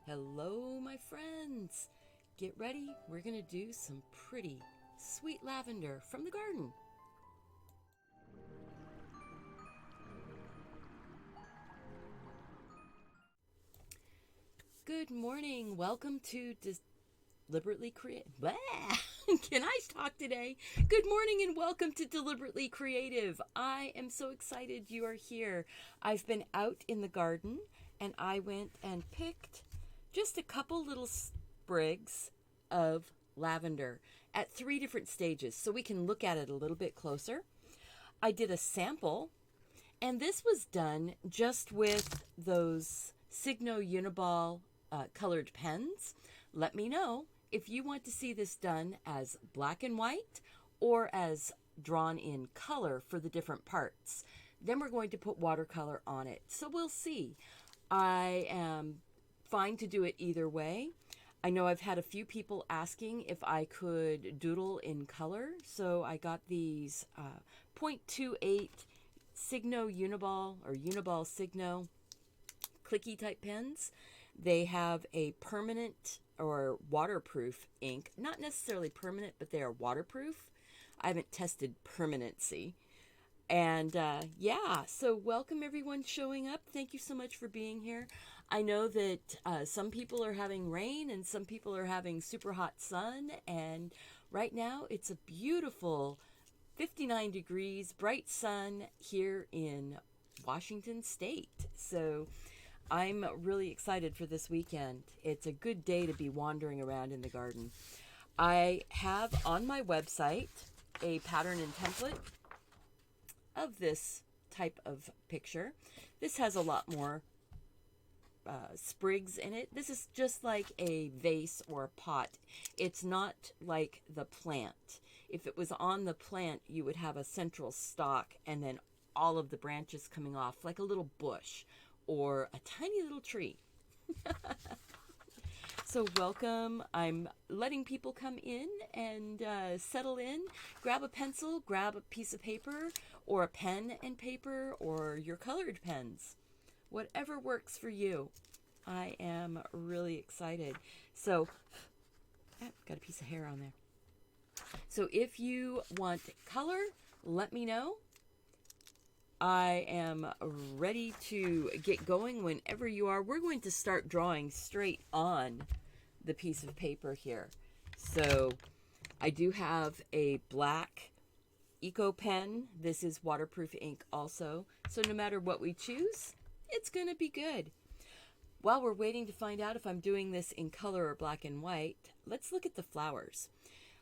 Hello, my friends. Get ready. We're going to do some pretty sweet lavender from the garden. Good morning. Welcome to Deliberately Creative. Can I talk today? Good morning and welcome to Deliberately Creative. I am so excited you are here. I've been out in the garden and I went and picked just a couple little sprigs of lavender at 3 different stages so we can look at it a little bit closer. I did a sample, and this was done just with those Signo Uniball colored pens. Let me know if you want to see this done as black and white or as drawn in color for the different parts. Then we're going to put watercolor on it. So we'll see. I am fine to do it either way. I know I've had a few people asking if I could doodle in color, so I got these 0.28 Signo Uniball or Uniball Signo clicky type pens. They have a permanent or waterproof ink, not necessarily permanent, but they are waterproof. I haven't tested permanency. And so welcome everyone showing up. Thank you so much for being here. I know that some people are having rain and some people are having super hot sun. And right now it's a beautiful 59 degrees, bright sun here in Washington State. So I'm really excited for this weekend. It's a good day to be wandering around in the garden. I have on my website a pattern and template of this type of picture. This has a lot more sprigs in it. This is just like a vase or a pot. It's not like the plant. If it was on the plant, you would have a central stalk and then all of the branches coming off like a little bush or a tiny little tree. So welcome. I'm letting people come in and settle in. Grab a pencil, grab a piece of paper or a pen and paper or your colored pens. Whatever works for you. I am really excited. So, got a piece of hair on there. So if you want color, let me know. I am ready to get going whenever you are. We're going to start drawing straight on the piece of paper here. So I do have a black Eco pen. This is waterproof ink also. So no matter what we choose, it's going to be good. While we're waiting to find out if I'm doing this in color or black and white, let's look at the flowers.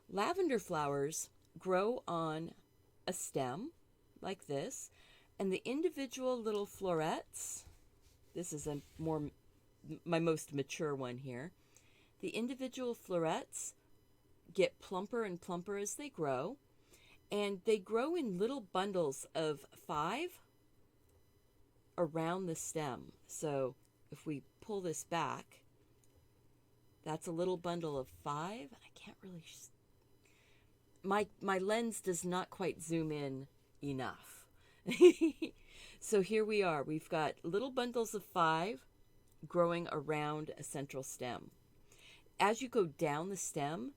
Lavender flowers grow on a stem like this, and the individual little florets, this is my most mature one here. The individual florets get plumper and plumper as they grow, and they grow in little bundles of 5 around the stem. So if we pull this back, that's a little bundle of 5. I can't really, my lens does not quite zoom in enough. So here we are. We've got little bundles of 5 growing around a central stem. As you go down the stem,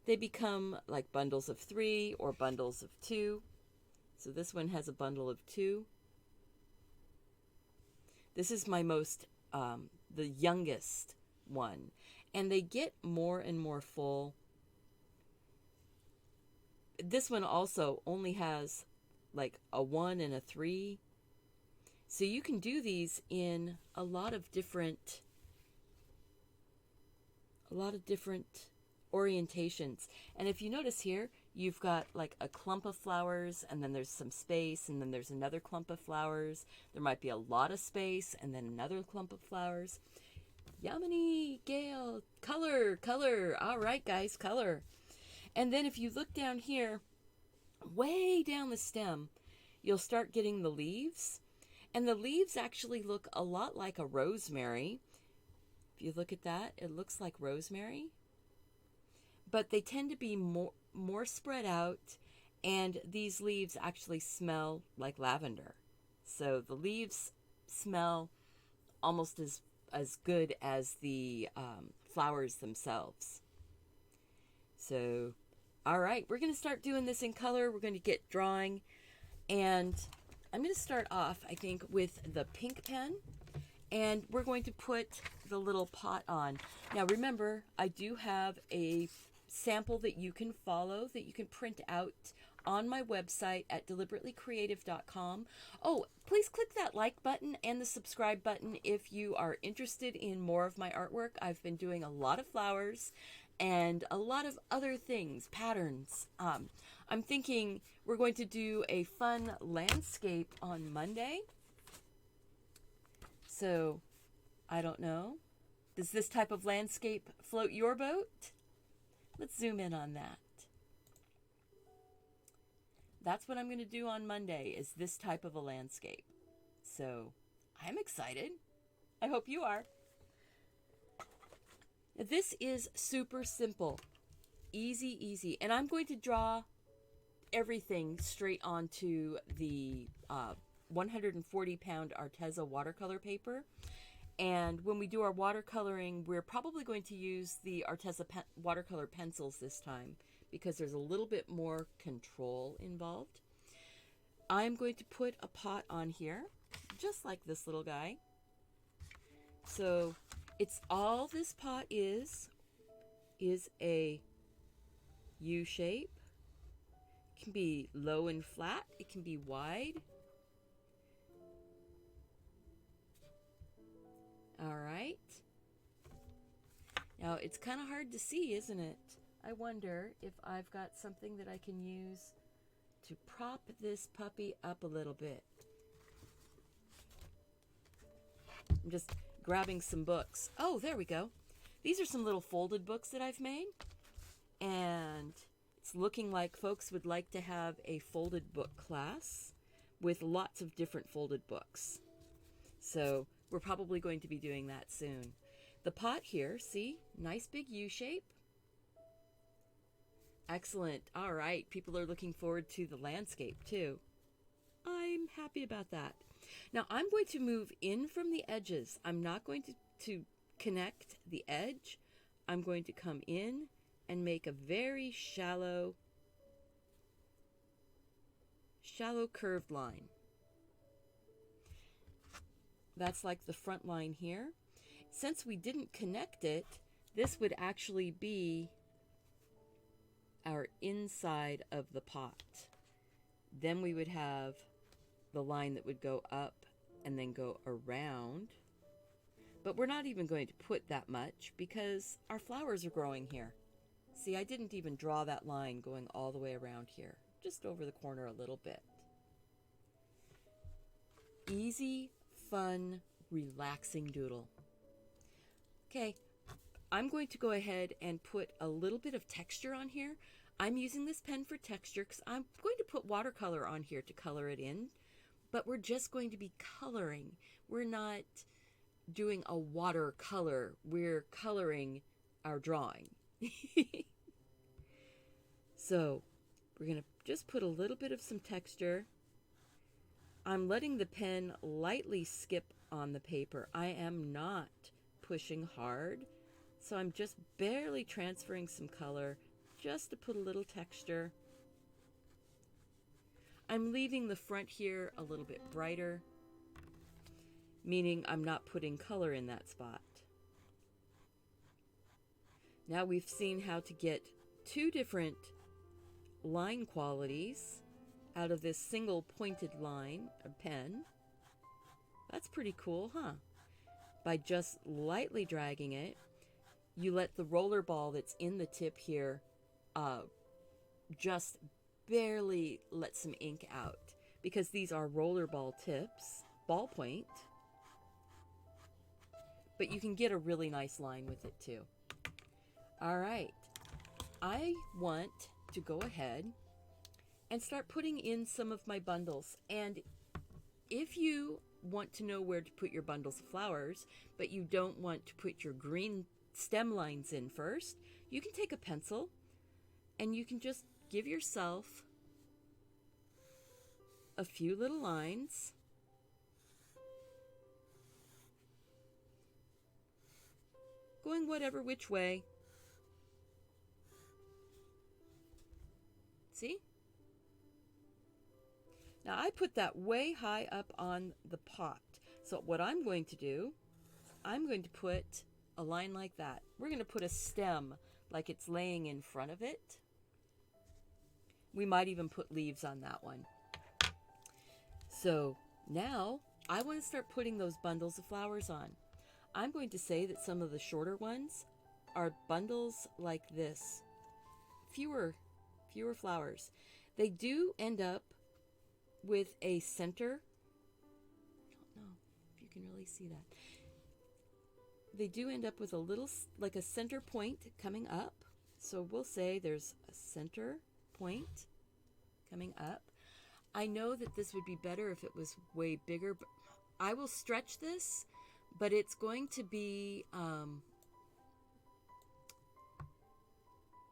they become like bundles of 3 or bundles of 2. So this one has a bundle of 2. This is my most, the youngest one. And they get more and more full. This one also only has like a 1 and a 3. So you can do these in a lot of different orientations. And if you notice here, you've got like a clump of flowers and then there's some space and then there's another clump of flowers. There might be a lot of space and then another clump of flowers. Yamini, Gail, color. All right, guys, color. And then if you look down here, way down the stem, you'll start getting the leaves. And the leaves actually look a lot like a rosemary. If you look at that, it looks like rosemary. But they tend to be more spread out, and these leaves actually smell like lavender. So the leaves smell almost as as good as the flowers themselves. So, all right, we're going to start doing this in color. We're going to get drawing, and I'm going to start off, I think, with the pink pen, and we're going to put the little pot on. Now, remember, I do have a sample that you can follow, that you can print out on my website at deliberatelycreative.com. Oh, please click that like button and the subscribe button if you are interested in more of my artwork. I've been doing a lot of flowers and a lot of other things, patterns. I'm thinking we're going to do a fun landscape on Monday. So, I don't know. Does this type of landscape float your boat? Let's zoom in on that. That's what I'm going to do on Monday, is this type of a landscape. So, I'm excited. I hope you are. This is super simple. Easy, easy. And I'm going to draw everything straight onto the 140-pound Arteza watercolor paper. And when we do our watercoloring, we're probably going to use the Arteza watercolor pencils this time, because there's a little bit more control involved. I'm going to put a pot on here, just like this little guy. So it's all this pot is a U shape. It can be low and flat. It can be wide. All right. Now it's kind of hard to see, isn't it? I wonder if I've got something that I can use to prop this puppy up a little bit. I'm just grabbing some books. Oh, there we go. These are some little folded books that I've made. And it's looking like folks would like to have a folded book class with lots of different folded books. So we're probably going to be doing that soon. The pot here, see? Nice big U shape. Excellent. All right. People are looking forward to the landscape too. I'm happy about that. Now I'm going to move in from the edges. I'm not going to connect the edge. I'm going to come in and make a very shallow curved line. That's like the front line here. Since we didn't connect it, this would actually be our inside of the pot. Then we would have the line that would go up and then go around. But we're not even going to put that much because our flowers are growing here. See, I didn't even draw that line going all the way around here, just over the corner a little bit. Easy, fun, relaxing doodle. Okay, I'm going to go ahead and put a little bit of texture on here. I'm using this pen for texture because I'm going to put watercolor on here to color it in, but we're just going to be coloring. We're not doing a watercolor. We're coloring our drawing. So we're going to just put a little bit of some texture. I'm letting the pen lightly skip on the paper. I am not pushing hard. So I'm just barely transferring some color just to put a little texture. I'm leaving the front here a little bit brighter, meaning I'm not putting color in that spot. Now we've seen how to get two different line qualities out of this single pointed line or pen. That's pretty cool, huh? By just lightly dragging it, you let the roller ball that's in the tip here just barely let some ink out, because these are roller ball tips, ballpoint, but you can get a really nice line with it too. All right, I want to go ahead and start putting in some of my bundles. And if you want to know where to put your bundles of flowers, but you don't want to put your green stem lines in first, you can take a pencil and you can just give yourself a few little lines. going whatever which way. See? Now I put that way high up on the pot. So what I'm going to do, I'm going to put a line like that. We're going to put a stem like it's laying in front of it. We might even put leaves on that one. So now I want to start putting those bundles of flowers on. I'm going to say that some of the shorter ones are bundles like this. Fewer flowers. They do end up with a center. I don't know if you can really see that. They do end up with a little, like a center point coming up. So we'll say there's a center point coming up. I know that this would be better if it was way bigger, but I will stretch this, but it's going to be,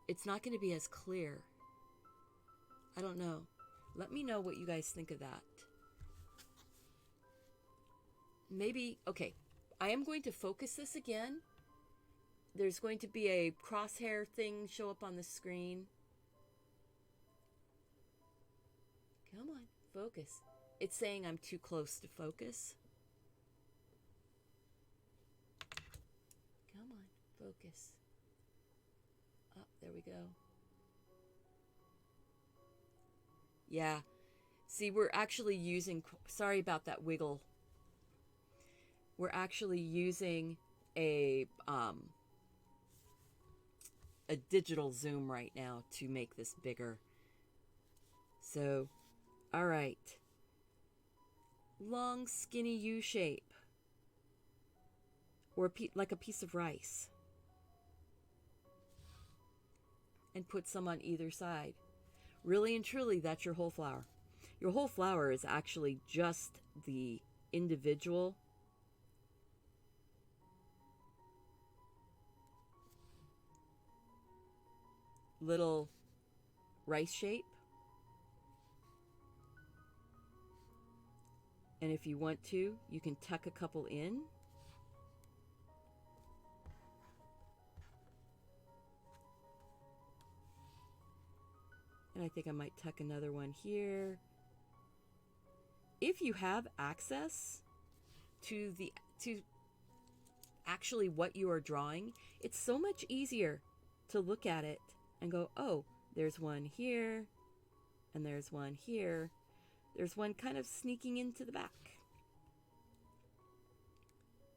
it's not going to be as clear. I don't know. Let me know what you guys think of that. Maybe, okay, I am going to focus this again. There's going to be a crosshair thing show up on the screen. Come on, focus. It's saying I'm too close to focus. Come on, focus. Oh, there we go. Yeah. See, we're actually using, sorry about that wiggle. We're actually using a digital zoom right now to make this bigger. So, all right. Long, skinny U shape. Or like a piece of rice. And put some on either side. Really and truly, that's your whole flower. Your whole flower is actually just the individual little rice shape. And if you want to, you can tuck a couple in. And I think I might tuck another one here. If you have access to actually what you are drawing, it's so much easier to look at it and go, oh, there's one here, and there's one here. There's one kind of sneaking into the back.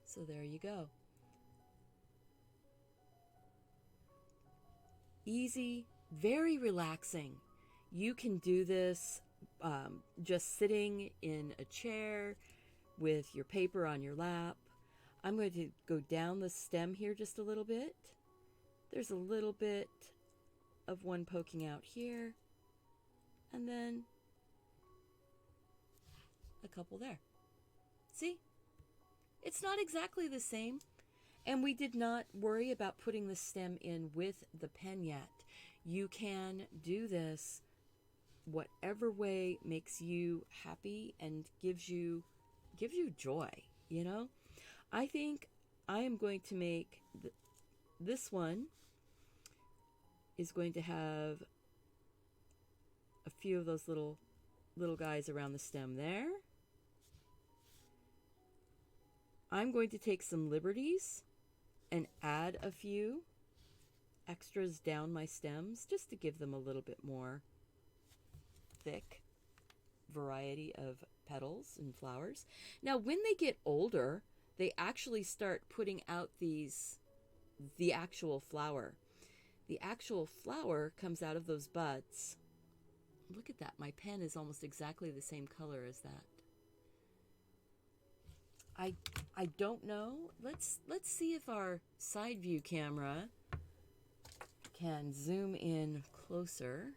So there you go. Easy, very relaxing. You can do this just sitting in a chair with your paper on your lap. I'm going to go down the stem here just a little bit. There's a little bit of one poking out here, and then a couple there. See? It's not exactly the same, and we did not worry about putting the stem in with the pen yet. You can do this whatever way makes you happy and gives you joy, you know? I think I am going to make this one is going to have a few of those little guys around the stem there. I'm going to take some liberties and add a few extras down my stems just to give them a little bit more thick variety of petals and flowers. Now, when they get older, they actually start putting out the actual flower. The actual flower comes out of those buds. Look at that. My pen is almost exactly the same color as that. I don't know. Let's see if our side view camera can zoom in closer.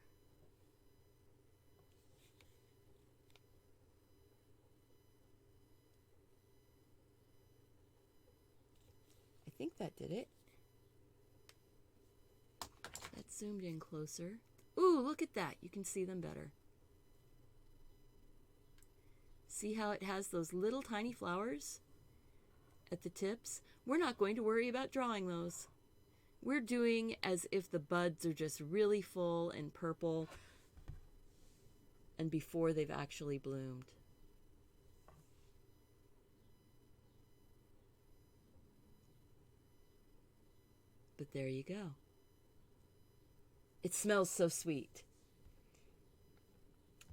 I think that did it. That's zoomed in closer. Ooh, look at that. You can see them better. See how it has those little tiny flowers? at the tips, we're not going to worry about drawing those. We're doing as if the buds are just really full and purple and before they've actually bloomed. But there you go. It smells so sweet.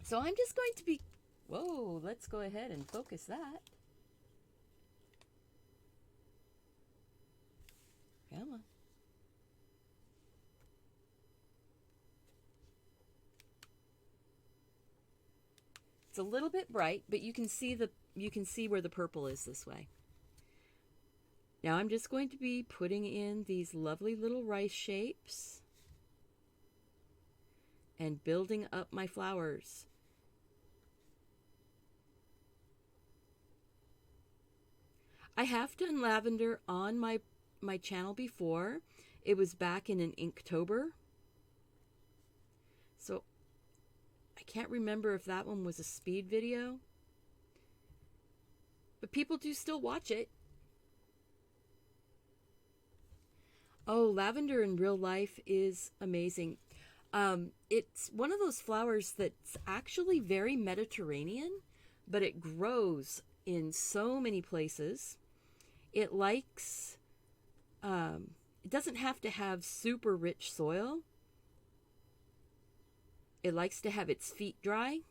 So I'm just going to be, whoa, let's go ahead and focus that. Come on. It's a little bit bright, but you can see where the purple is this way. Now I'm just going to be putting in these lovely little rice shapes and building up my flowers. I have done lavender on my channel before. It was back in an Inktober. So I can't remember if that one was a speed video. But people do still watch it. Oh, lavender in real life is amazing. It's one of those flowers that's actually very Mediterranean, but it grows in so many places. It likes, it doesn't have to have super rich soil. It likes to have its feet dry,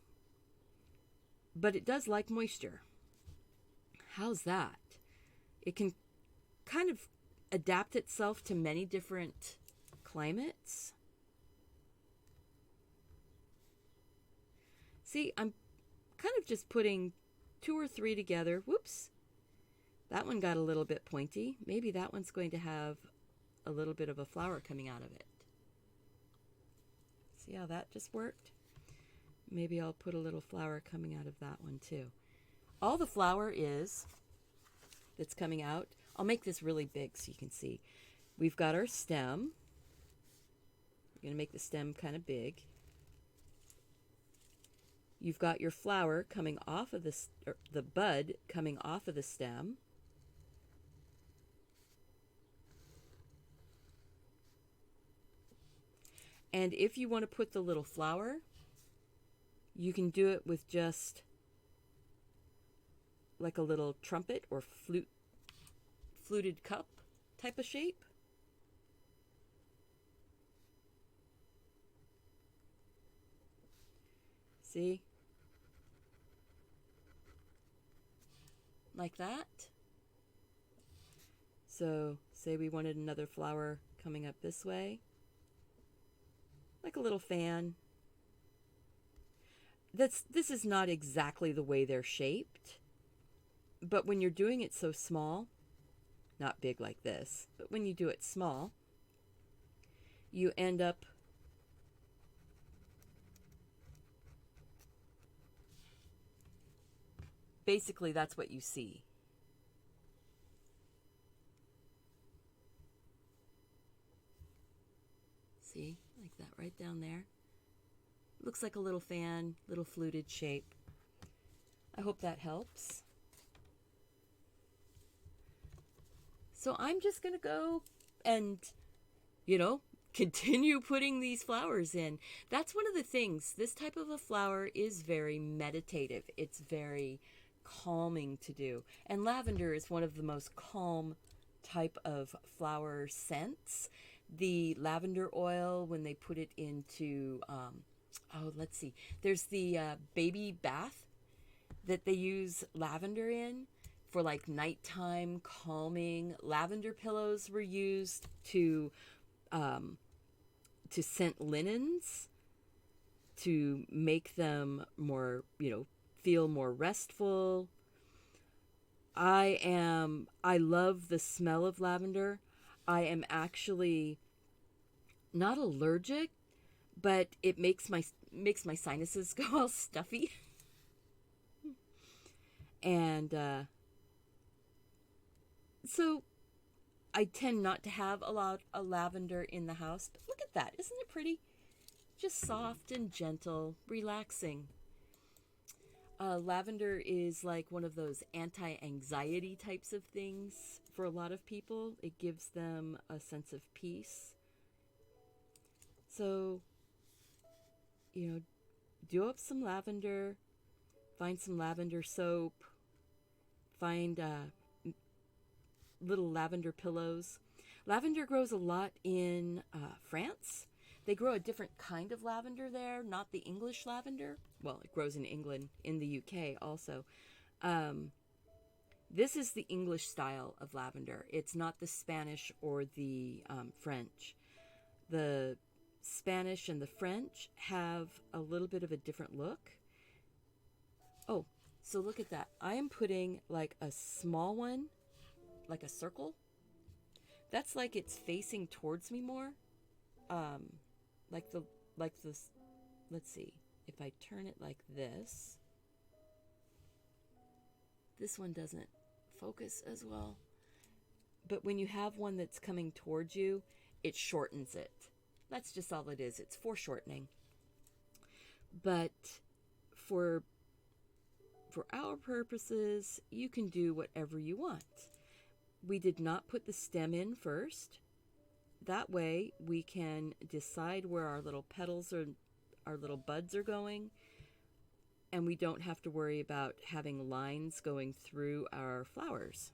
but it does like moisture. How's that? It can kind of adapt itself to many different climates. See, I'm kind of just putting 2 or 3 together. Whoops. That one got a little bit pointy. Maybe that one's going to have a little bit of a flower coming out of it. See how that just worked? Maybe I'll put a little flower coming out of that one too. All the flower is that's coming out, I'll make this really big so you can see. We've got our stem. We're going to make the stem kind of big. You've got your flower coming off of this, or the bud coming off of the stem. And if you want to put the little flower, you can do it with just like a little trumpet or fluted cup type of shape. See? Like that. So, say we wanted another flower coming up this way. Like a little fan. This is not exactly the way they're shaped, but when you're doing it so small, not big like this, but when you do it small, you end up basically that's what you see. See? Like that right down there. Looks like a little fan, little fluted shape. I hope that helps. So I'm just going to go and, continue putting these flowers in. That's one of the things. This type of a flower is very meditative. It's very calming to do. And lavender is one of the most calm type of flower scents. The lavender oil, when they put it into, let's see, there's the baby bath that they use lavender in for like nighttime calming. Lavender pillows were used to scent linens, to make them more, feel more restful. I love the smell of lavender. I am actually not allergic, but it makes my sinuses go all stuffy. And so I tend not to have a lot of lavender in the house. But look at that. Isn't it pretty? Just soft and gentle, relaxing. Lavender is like one of those anti-anxiety types of things for a lot of people. It gives them a sense of peace. So, do up some lavender, find some lavender soap, find little lavender pillows. Lavender grows a lot in France. They grow a different kind of lavender there, not the English lavender. Well, it grows in England, in the UK also. This is the English style of lavender. It's not the Spanish or the French. The Spanish and the French have a little bit of a different look. Oh, so look at that. I am putting like a small one, like a circle. That's like it's facing towards me more. Like this. Let's see. If I turn it like this one doesn't focus as well. But when you have one that's coming towards you, it shortens it. That's just all it is. It's foreshortening. But for our purposes, you can do whatever you want. We did not put the stem in first. That way we can decide where our little petals or our little buds are going, and we don't have to worry about having lines going through our flowers.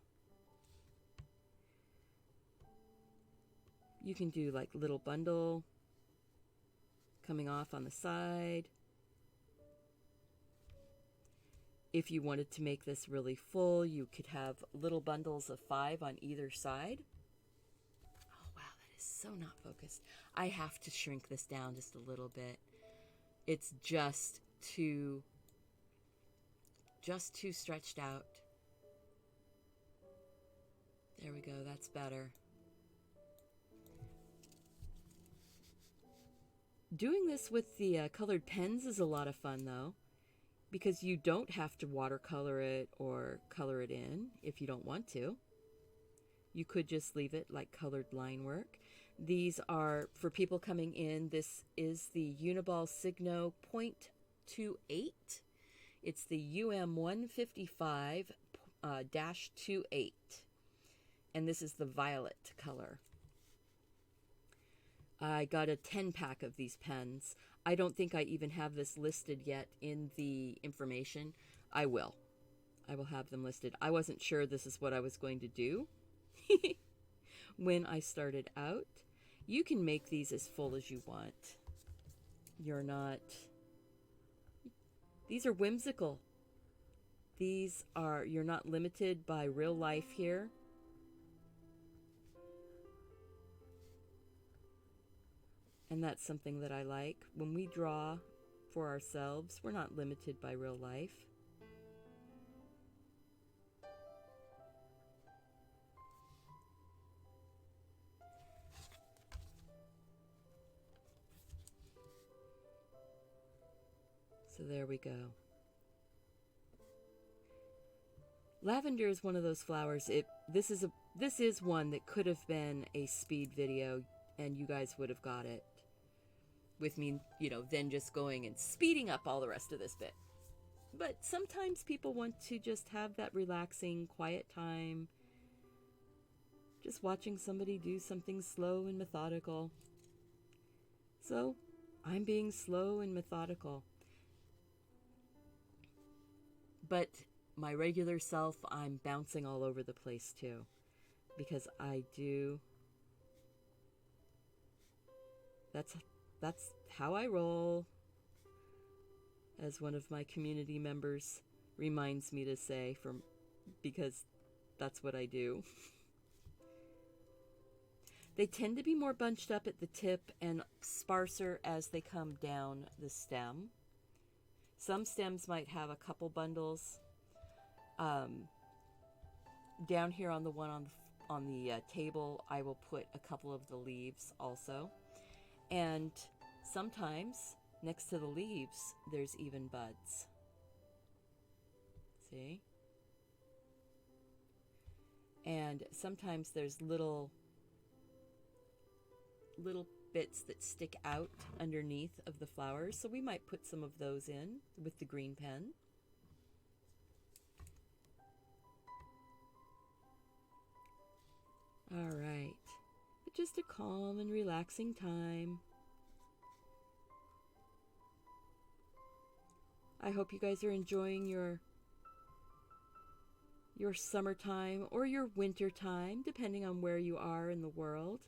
You can do like little bundle coming off on the side. If you wanted to make this really full, you could have little bundles of 5 on either side. Oh wow, that is so not focused. I have to shrink this down just a little bit. It's just too stretched out. There we go, that's better. Doing this with the colored pens is a lot of fun though, because you don't have to watercolor it or color it in if you don't want to. You could just leave it like colored line work. These are, for people coming in, this is the Uniball Signo .28. It's the UM155-28. And this is the violet color. I got a 10-pack of these pens. I don't think I even have this listed yet in the information. I will have them listed. I wasn't sure this is what I was going to do when I started out. You can make these as full as you want. These are whimsical. You're not limited by real life here. And that's something that I like. When we draw for ourselves, we're not limited by real life. So there we go. Lavender is one of those flowers. This is one that could have been a speed video and you guys would have got it. With me, then just going and speeding up all the rest of this bit. But sometimes people want to just have that relaxing, quiet time. Just watching somebody do something slow and methodical. So, I'm being slow and methodical. But my regular self, I'm bouncing all over the place too. Because I do... That's how I roll, as one of my community members reminds me to say, because that's what I do. They tend to be more bunched up at the tip and sparser as they come down the stem. Some stems might have a couple bundles. Down here on the one on the table, I will put a couple of the leaves also. And sometimes, next to the leaves, there's even buds. See? And sometimes there's little bits that stick out underneath of the flowers. So we might put some of those in with the green pen. just a calm and relaxing time. I hope you guys are enjoying your summertime or your winter time, depending on where you are in the world.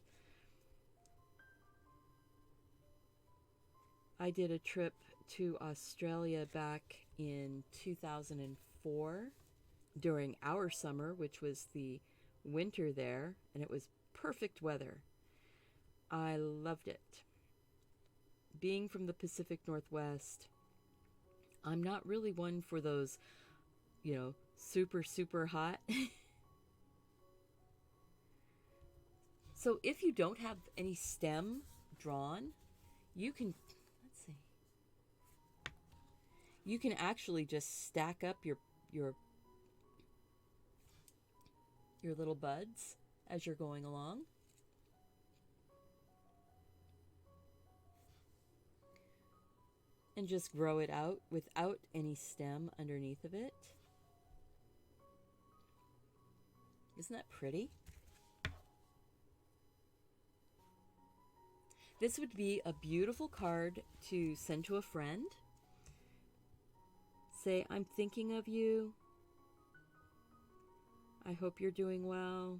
I did a trip to Australia back in 2004 during our summer, which was the winter there, and it was perfect weather. I loved it. Being from the Pacific Northwest, I'm not really one for those, super, super hot. So if you don't have any stem drawn, you can, you can actually just stack up your little buds as you're going along. And just grow it out without any stem underneath of it. Isn't that pretty? This would be a beautiful card to send to a friend. Say, I'm thinking of you. I hope you're doing well.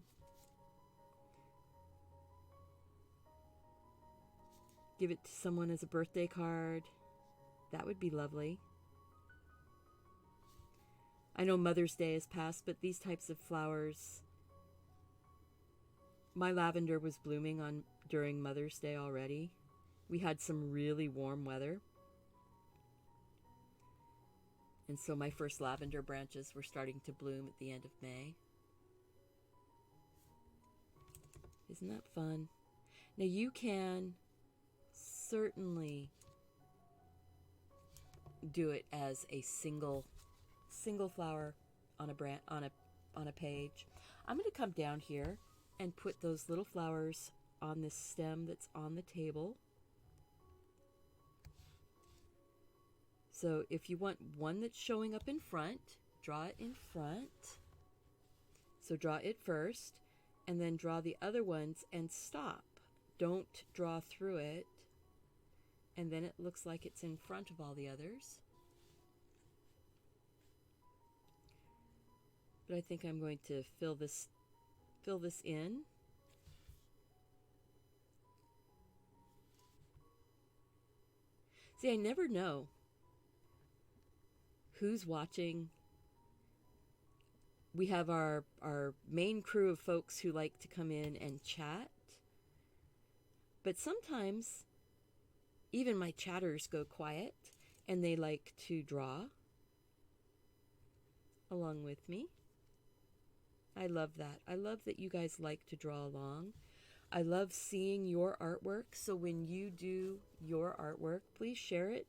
Give it to someone as a birthday card. That would be lovely. I know Mother's Day has passed, but these types of flowers, my lavender was blooming during Mother's Day already. We had some really warm weather. And so my first lavender branches were starting to bloom at the end of May. Isn't that fun? Now you can certainly do it as a single flower on a page. I'm going to come down here and put those little flowers on this stem that's on the table. So if you want one that's showing up in front, draw it in front. So draw it first, and then draw the other ones and stop. Don't draw through it. And then it looks like it's in front of all the others. But I think I'm going to fill this in. See, I never know who's watching. We have our main crew of folks who like to come in and chat. But sometimes even my chatters go quiet and they like to draw along with me. I love that. I love that you guys like to draw along. I love seeing your artwork. So when you do your artwork, please share it.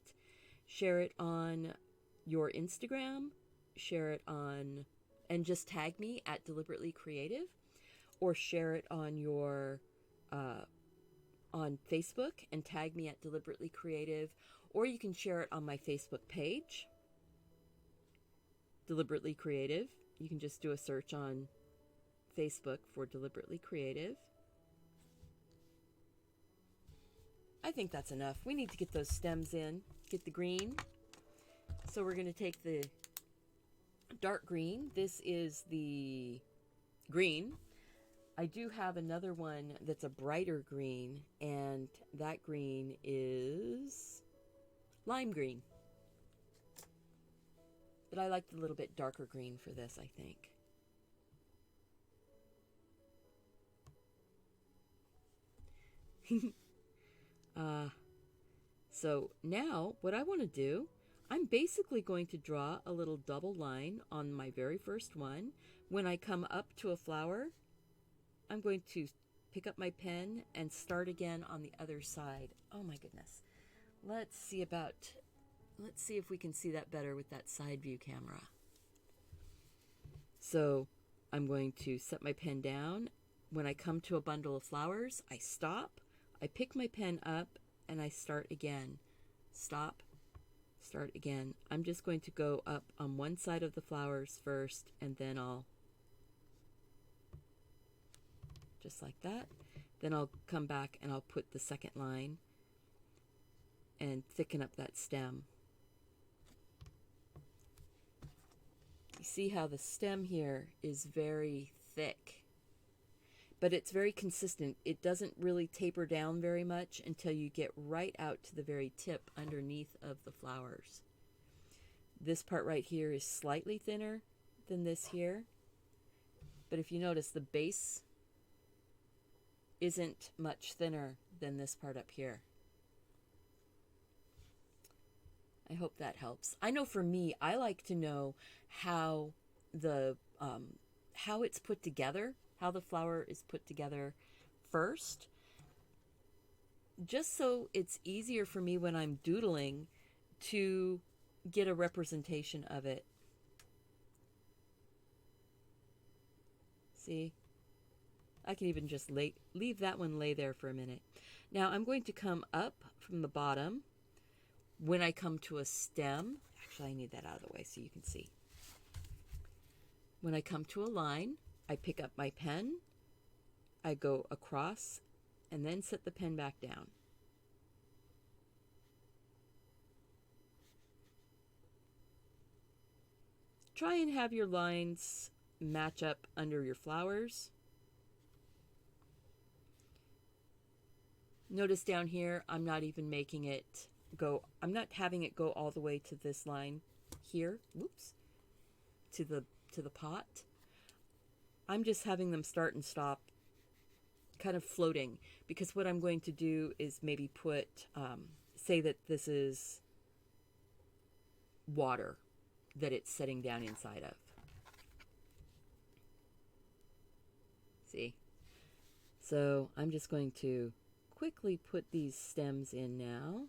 Share it on your Instagram. Share it on, and just tag me at Deliberately Creative, or share it on your on Facebook and tag me at Deliberately Creative, or you can share it on my Facebook page, Deliberately Creative. You can just do a search on Facebook for Deliberately Creative. I think that's enough. We need to get those stems in, get the green. So we're going to take the dark green. This is the green. I do have another one that's a brighter green, and that green is lime green. But I like the little bit darker green for this, I think. So now what I want to do, I'm basically going to draw a little double line on my very first one. When I come up to a flower, I'm going to pick up my pen and start again on the other side. Oh my goodness. Let's see if we can see that better with that side view camera. So I'm going to set my pen down. When I come to a bundle of flowers, I stop, I pick my pen up, and I start again. Stop, start again. I'm just going to go up on one side of the flowers first, and then I'll just like that. Then I'll come back and I'll put the second line and thicken up that stem. You see how the stem here is very thick, but it's very consistent. It doesn't really taper down very much until you get right out to the very tip underneath of the flowers. This part right here is slightly thinner than this here, but if you notice, the base isn't much thinner than this part up here. I hope that helps. I know for me, I like to know how how it's put together, how the flower is put together first, just so it's easier for me when I'm doodling to get a representation of it. See? I can even just leave that one lay there for a minute. Now I'm going to come up from the bottom. When I come to a stem, actually I need that out of the way so you can see. When I come to a line, I pick up my pen, I go across, and then set the pen back down. Try and have your lines match up under your flowers. Notice down here, I'm not even making it go, I'm not having it go all the way to this line here, whoops, to the pot. I'm just having them start and stop kind of floating, because what I'm going to do is maybe put, say that this is water that it's setting down inside of. See? So I'm just going to quickly put these stems in now.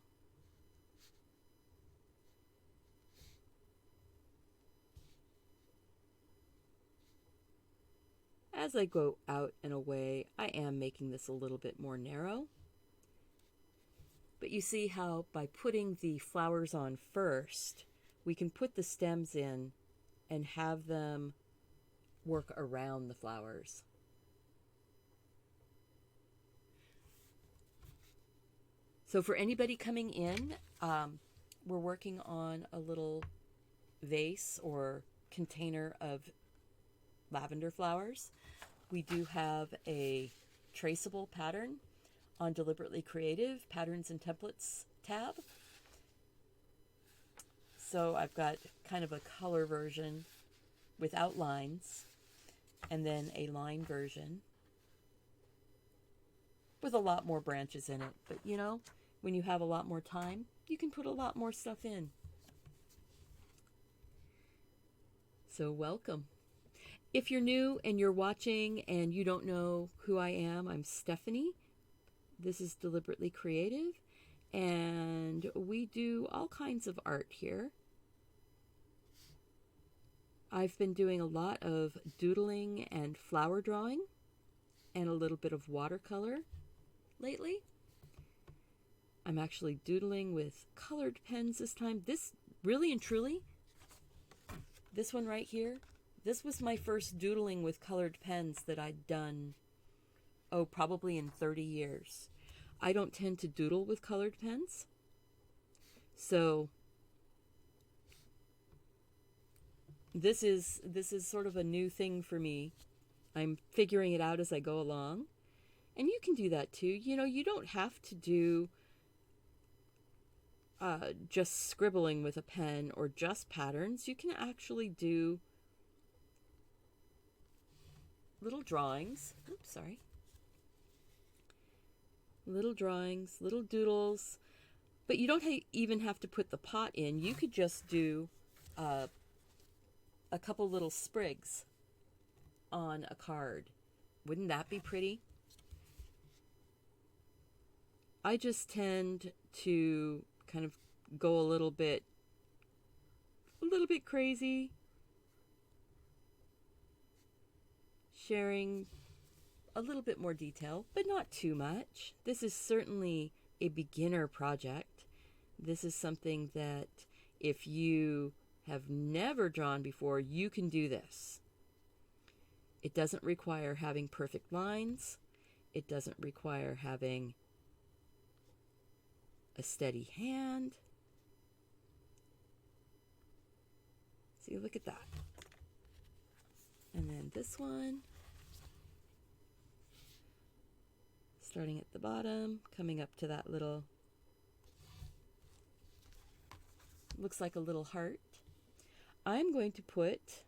As I go out and away, I am making this a little bit more narrow. But you see how by putting the flowers on first, we can put the stems in and have them work around the flowers. So for anybody coming in, we're working on a little vase or container of lavender flowers. We do have a traceable pattern on Deliberately Creative, Patterns and Templates tab. So I've got kind of a color version without lines, and then a line version with a lot more branches in it. But you know, when you have a lot more time, you can put a lot more stuff in. So welcome. If you're new and you're watching and you don't know who I am, I'm Stephanie. This is Deliberately Creative, and we do all kinds of art here. I've been doing a lot of doodling and flower drawing and a little bit of watercolor lately. I'm actually doodling with colored pens this time. This really and truly, this one right here, this was my first doodling with colored pens that I'd done, oh, probably in 30 years. I don't tend to doodle with colored pens. So this is sort of a new thing for me. I'm figuring it out as I go along. And you can do that too. You know, you don't have to do just scribbling with a pen or just patterns. You can actually do little drawings. Oops, sorry. Little drawings, little doodles. But you don't even have to put the pot in. You could just do a couple little sprigs on a card. Wouldn't that be pretty? I just tend to kind of go a little bit crazy, sharing a little bit more detail, but not too much. This is certainly a beginner project. This is something that if you have never drawn before, you can do this. It doesn't require having perfect lines. It doesn't require having a steady hand. See, look at that. And then this one, starting at the bottom, coming up to that little, looks like a little heart. I'm going to put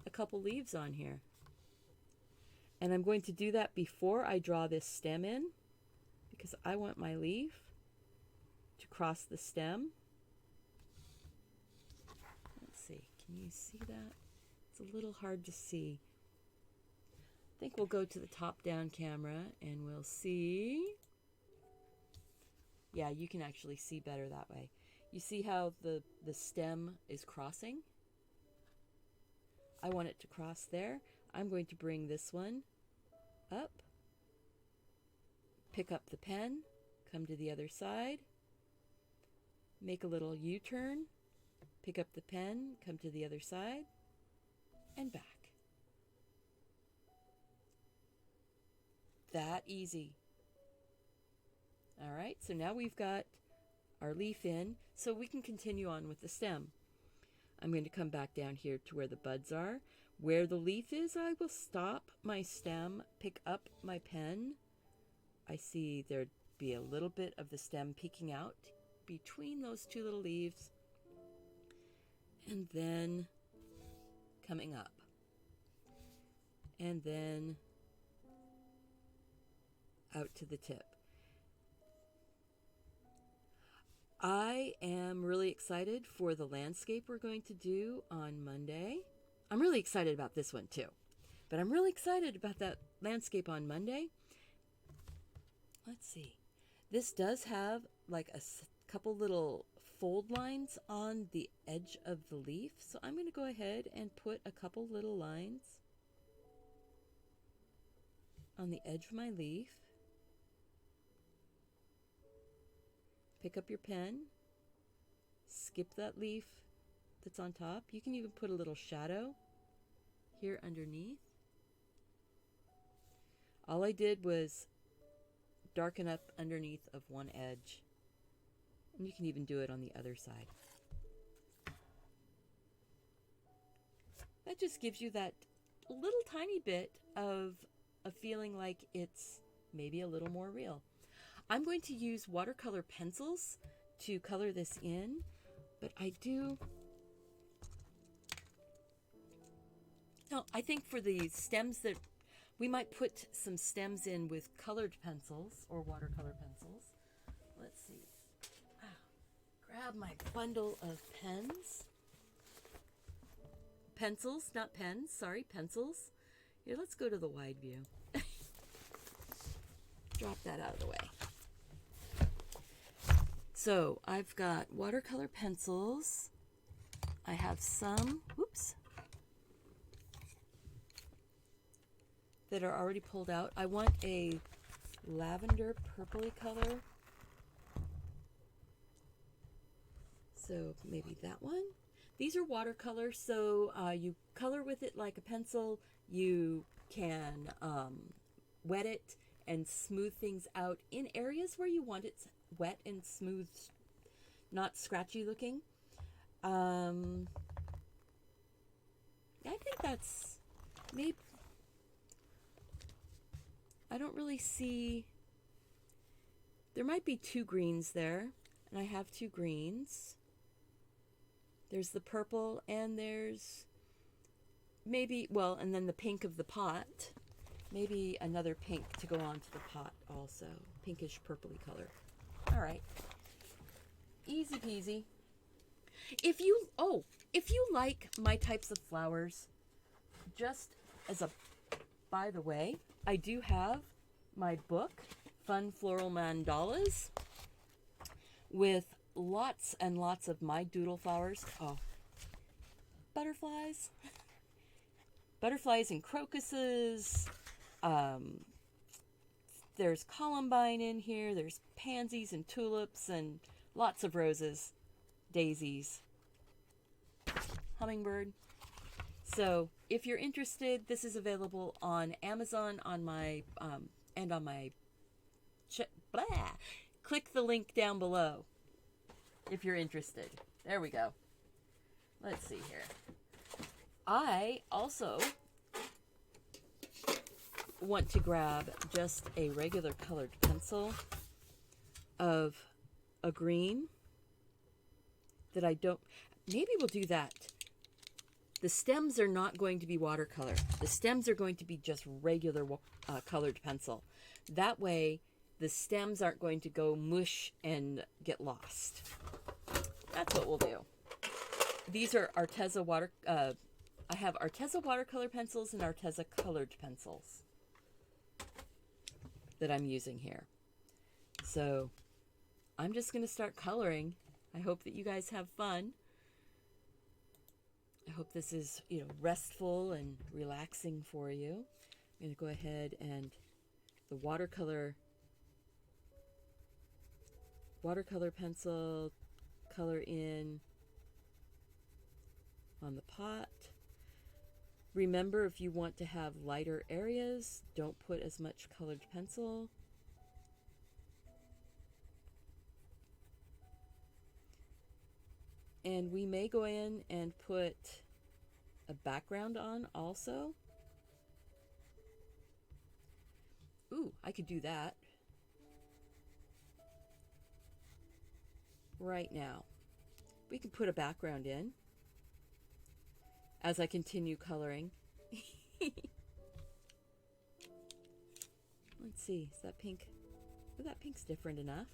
a couple leaves on here. And I'm going to do that before I draw this stem in, because I want my leaf to cross the stem. Let's see, can you see that? It's a little hard to see. I think we'll go to the top-down camera and we'll see. Yeah, you can actually see better that way. You see how the stem is crossing? I want it to cross there. I'm going to bring this one up, pick up the pen, come to the other side, make a little U-turn, pick up the pen, come to the other side, and back. That easy. All right, so now we've got our leaf in, so we can continue on with the stem. I'm going to come back down here to where the buds are. Where the leaf is, I will stop my stem, pick up my pen. I see there'd be a little bit of the stem peeking out between those two little leaves. And then coming up. And then out to the tip. I am really excited for the landscape we're going to do on Monday. I'm really excited about this one too, but I'm really excited about that landscape on Monday. Let's see. This does have like a couple little fold lines on the edge of the leaf, so I'm going to go ahead and put a couple little lines on the edge of my leaf. Pick up your pen, skip that leaf that's on top. You can even put a little shadow here underneath. All I did was darken up underneath of one edge. And you can even do it on the other side. That just gives you that little tiny bit of a feeling like it's maybe a little more real. I'm going to use watercolor pencils to color this in, but I think for the stems that we might put some stems in with colored pencils or watercolor pencils. Let's see. Grab my bundle of pens. Pencils, not pens, sorry, pencils. Here, let's go to the wide view. Drop that out of the way. So I've got watercolor pencils. I have some, that are already pulled out. I want a lavender purpley color. So maybe that one. These are watercolors, so you color with it like a pencil. You can wet it and smooth things out in areas where you want it wet and smooth, not scratchy looking. I think that's maybe, I don't really see, there might be two greens there, and I have two greens. There's the purple and there's maybe, well, and then the pink of the pot. Maybe another pink to go onto the pot also. Pinkish purpley color. All right. Easy peasy. If you like my types of flowers, just as a by the way, I do have my book, Fun Floral Mandalas, with lots and lots of my doodle flowers. Oh, butterflies. Butterflies and crocuses. There's columbine in here. There's pansies and tulips and lots of roses, daisies, hummingbird. So if you're interested, this is available on Amazon on my and on my blah. Click the link down below if you're interested. There we go. Let's see here. I also want to grab just a regular colored pencil of a green that I don't, maybe we'll do that. The stems are not going to be watercolor. The stems are going to be just regular colored pencil. That way the stems aren't going to go mush and get lost. That's what we'll do. These are Arteza I have Arteza watercolor pencils and Arteza colored pencils that I'm using here. So I'm just going to start coloring. I hope that you guys have fun. I hope this is, restful and relaxing for you. I'm going to go ahead and the watercolor pencil, color in on the pot. Remember, if you want to have lighter areas, don't put as much colored pencil. And we may go in and put a background on also. Ooh, I could do that right now. We could put a background in as I continue coloring. Let's see, is that pink? Oh, that pink's different enough.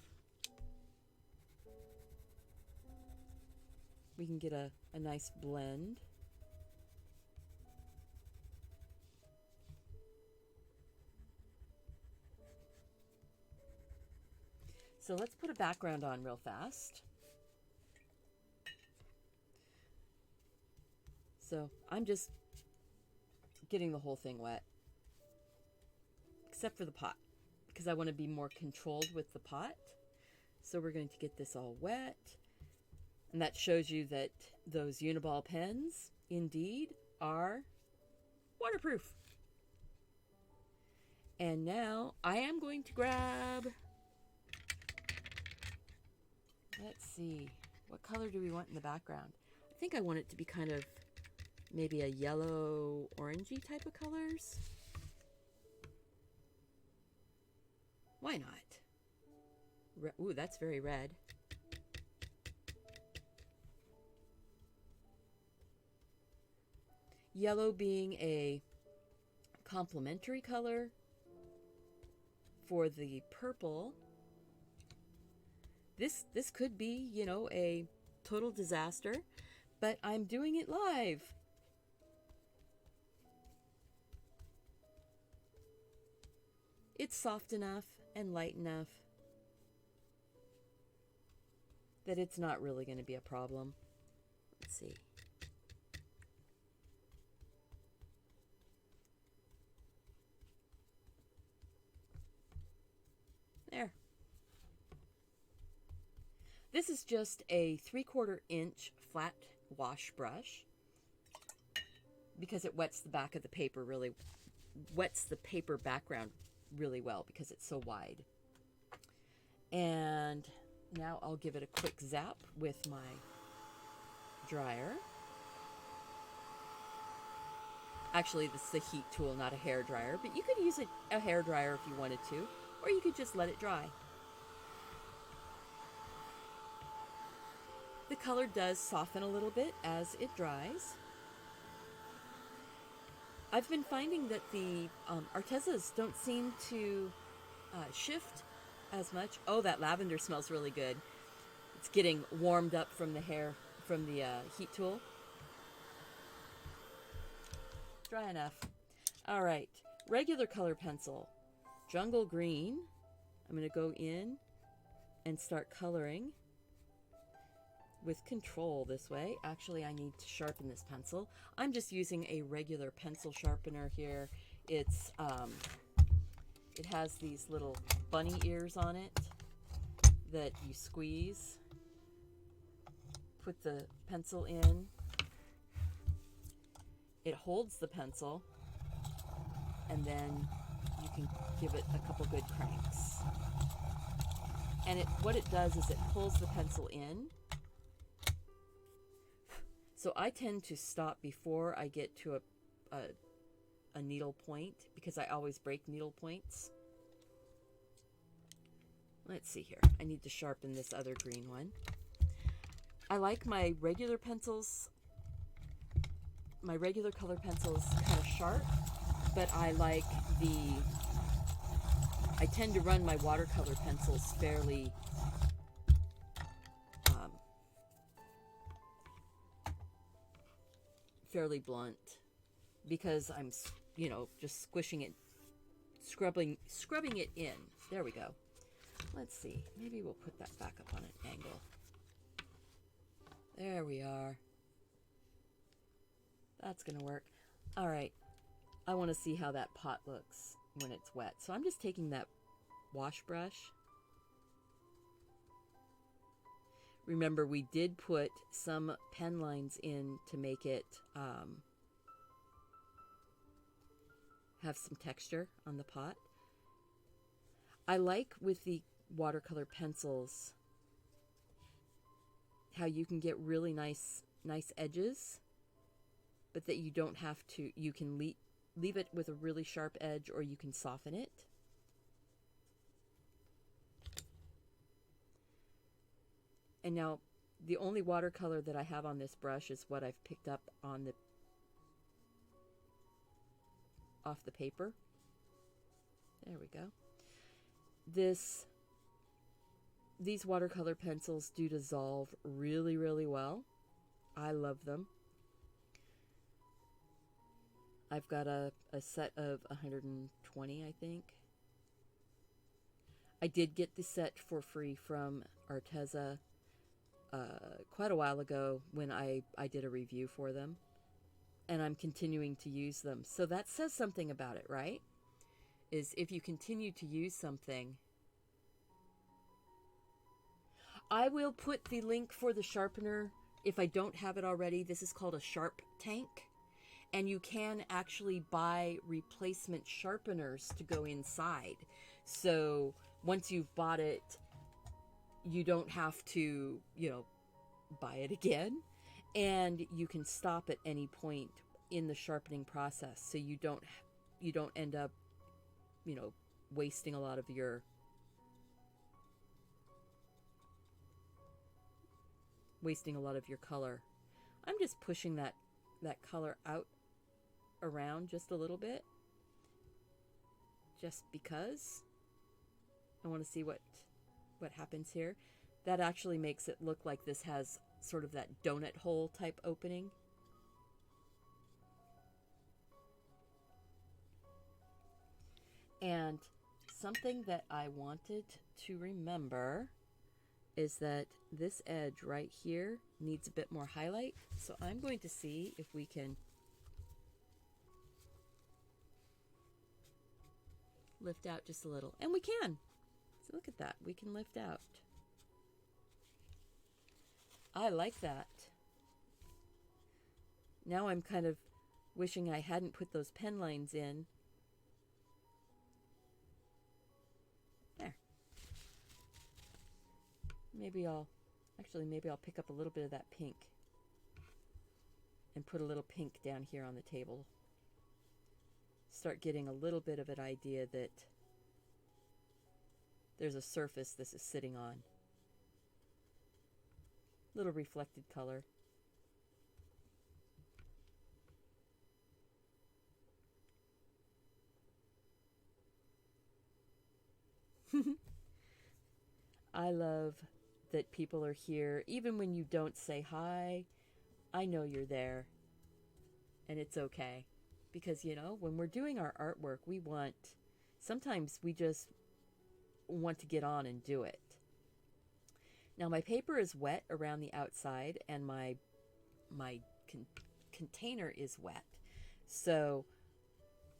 We can get a nice blend. So let's put a background on real fast. So I'm just getting the whole thing wet, except for the pot, because I want to be more controlled with the pot. So we're going to get this all wet. And that shows you that those Uniball pens indeed are waterproof. And now I am going to grab, let's see, what color do we want in the background? I think I want it to be kind of maybe a yellow, orangey type of colors. Why not? Ooh, that's very red. Yellow being a complementary color for the purple. This could be, a total disaster, but I'm doing it live. It's soft enough and light enough that it's not really going to be a problem. Let's see. There. This is just a 3/4 inch flat wash brush because it wets the back of the paper wets the paper background really well because it's so wide. And now I'll give it a quick zap with my dryer. Actually, this is a heat tool, not a hair dryer, but you could use a hair dryer if you wanted to, or you could just let it dry. The color does soften a little bit as it dries. I've been finding that the Artezas don't seem to shift as much. Oh, that lavender smells really good. It's getting warmed up from the heat tool. Dry enough. All right, regular color pencil, jungle green. I'm going to go in and start coloring with control this way. Actually, I need to sharpen this pencil. I'm just using a regular pencil sharpener here. It's it has these little bunny ears on it that you squeeze, put the pencil in, it holds the pencil, and then you can give it a couple good cranks. And what it does is it pulls the pencil in. So I tend to stop before I get to a needle point, because I always break needle points. Let's see here. I need to sharpen this other green one. I like my regular pencils, my regular color pencils kind of sharp, but I tend to run my watercolor pencils fairly blunt, because I'm, just squishing it, scrubbing it in. There we go. Let's see. Maybe we'll put that back up on an angle. There we are. That's going to work. All right. I want to see how that pot looks when it's wet. So I'm just taking that wash brush. Remember, we did put some pen lines in to make it have some texture on the pot. I like with the watercolor pencils how you can get really nice edges, but that you don't have to, you can leave it with a really sharp edge, or you can soften it. And now the only watercolor that I have on this brush is what I've picked up on off the paper. There we go. These watercolor pencils do dissolve really, really well. I love them. I've got a set of 120, I think. I did get the set for free from Arteza quite a while ago when I did a review for them. And I'm continuing to use them. So that says something about it, right? Is if you continue to use something. I will put the link for the sharpener if I don't have it already. This is called a Sharp Tank. And you can actually buy replacement sharpeners to go inside. So once you've bought it, you don't have to, buy it again. And you can stop at any point in the sharpening process. So you don't end up, wasting a lot of your color. I'm just pushing that color out around just a little bit, just because I want to see what happens here. That actually makes it look like this has sort of that donut hole type opening. And something that I wanted to remember is that this edge right here needs a bit more highlight. So I'm going to see if we can lift out just a little. And we can. So look at that. We can lift out. I like that. Now I'm kind of wishing I hadn't put those pen lines in. There. Maybe I'll pick up a little bit of that pink and put a little pink down here on the table. Start getting a little bit of an idea that there's a surface this is sitting on. Little reflected color. I love that people are here. Even when you don't say hi, I know you're there. And it's okay. Because, when we're doing our artwork, sometimes we just want to get on and do it. Now my paper is wet around the outside, and my container is wet. So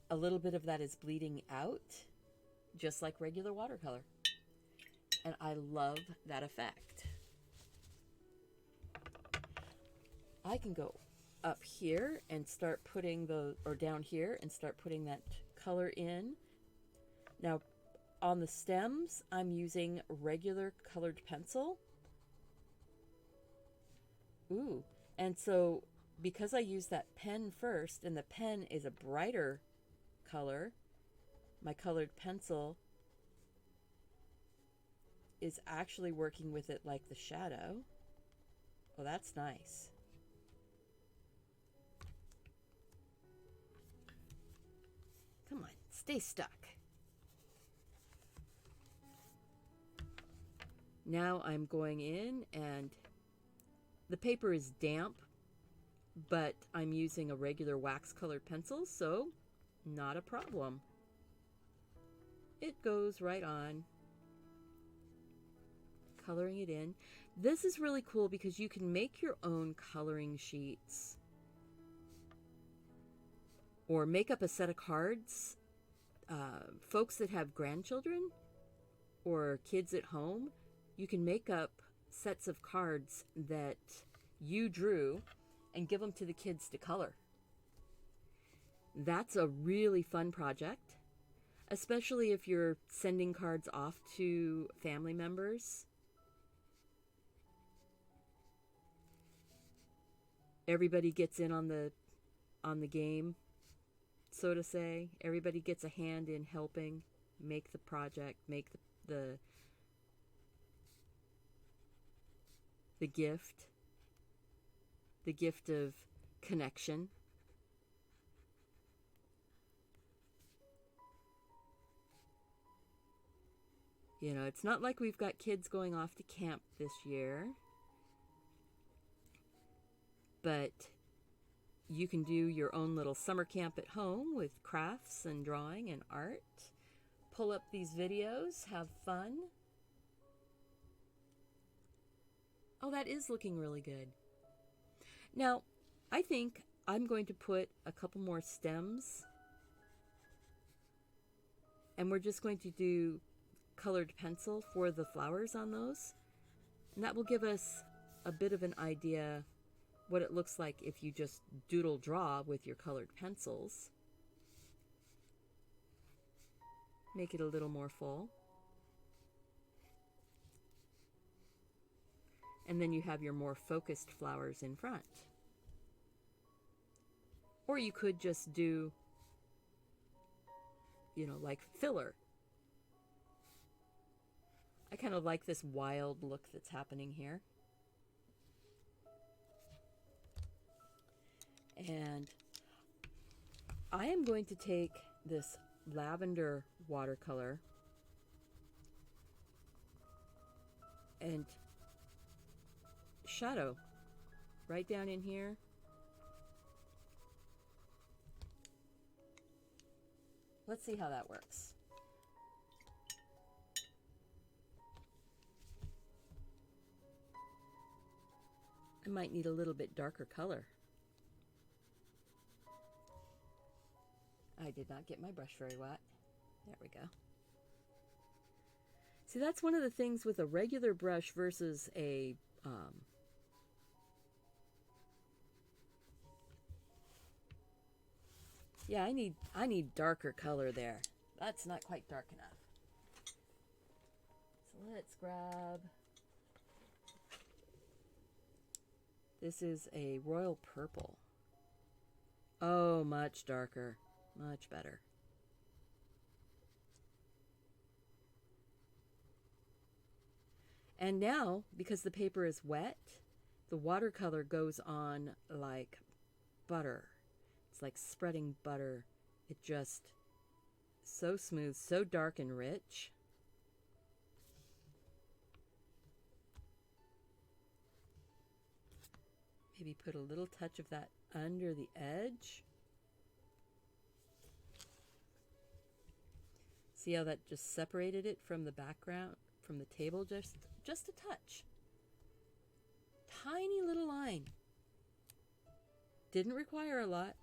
a little bit of that is bleeding out, just like regular watercolor. And I love that effect. I can go up here and start putting or down here and start putting that color in. Now, on the stems, I'm using regular colored pencil. Ooh, and so because I use that pen first, and the pen is a brighter color, my colored pencil is actually working with it like the shadow. Oh, that's nice. Come on, stay stuck. Now I'm going in, and the paper is damp, but I'm using a regular wax colored pencil, so not a problem. It goes right on. Coloring it in. This is really cool because you can make your own coloring sheets or make up a set of cards. Folks that have grandchildren or kids at home, you can make up sets of cards that you drew and give them to the kids to color. That's a really fun project, especially if you're sending cards off to family members. Everybody gets in on the game, so to say. Everybody gets a hand in helping make the project, make the gift of connection. You know, it's not like we've got kids going off to camp this year, but you can do your own little summer camp at home with crafts and drawing and art. Pull up these videos, have fun. Oh, that is looking really good. Now, I think I'm going to put a couple more stems, and we're just going to do colored pencil for the flowers on those. And that will give us a bit of an idea what it looks like if you just doodle draw with your colored pencils. Make it a little more full. And then you have your more focused flowers in front. Or you could just do, you know, like filler. I kind of like this wild look that's happening here. And I am going to take this lavender watercolor and shadow right down in here. Let's see how that works. I might need a little bit darker color. I did not get my brush very wet. There we go. See, that's one of the things with a regular brush versus a yeah, I need darker color there. That's not quite dark enough. So let's grab, this is a royal purple. Oh, much darker. Much better. And now, because the paper is wet, the watercolor goes on like butter. It's like spreading butter. It just, so smooth, so dark and rich. Maybe put a little touch of that under the edge. See how that just separated it from the background, from the table, just a touch. Tiny little line. Didn't require a lot.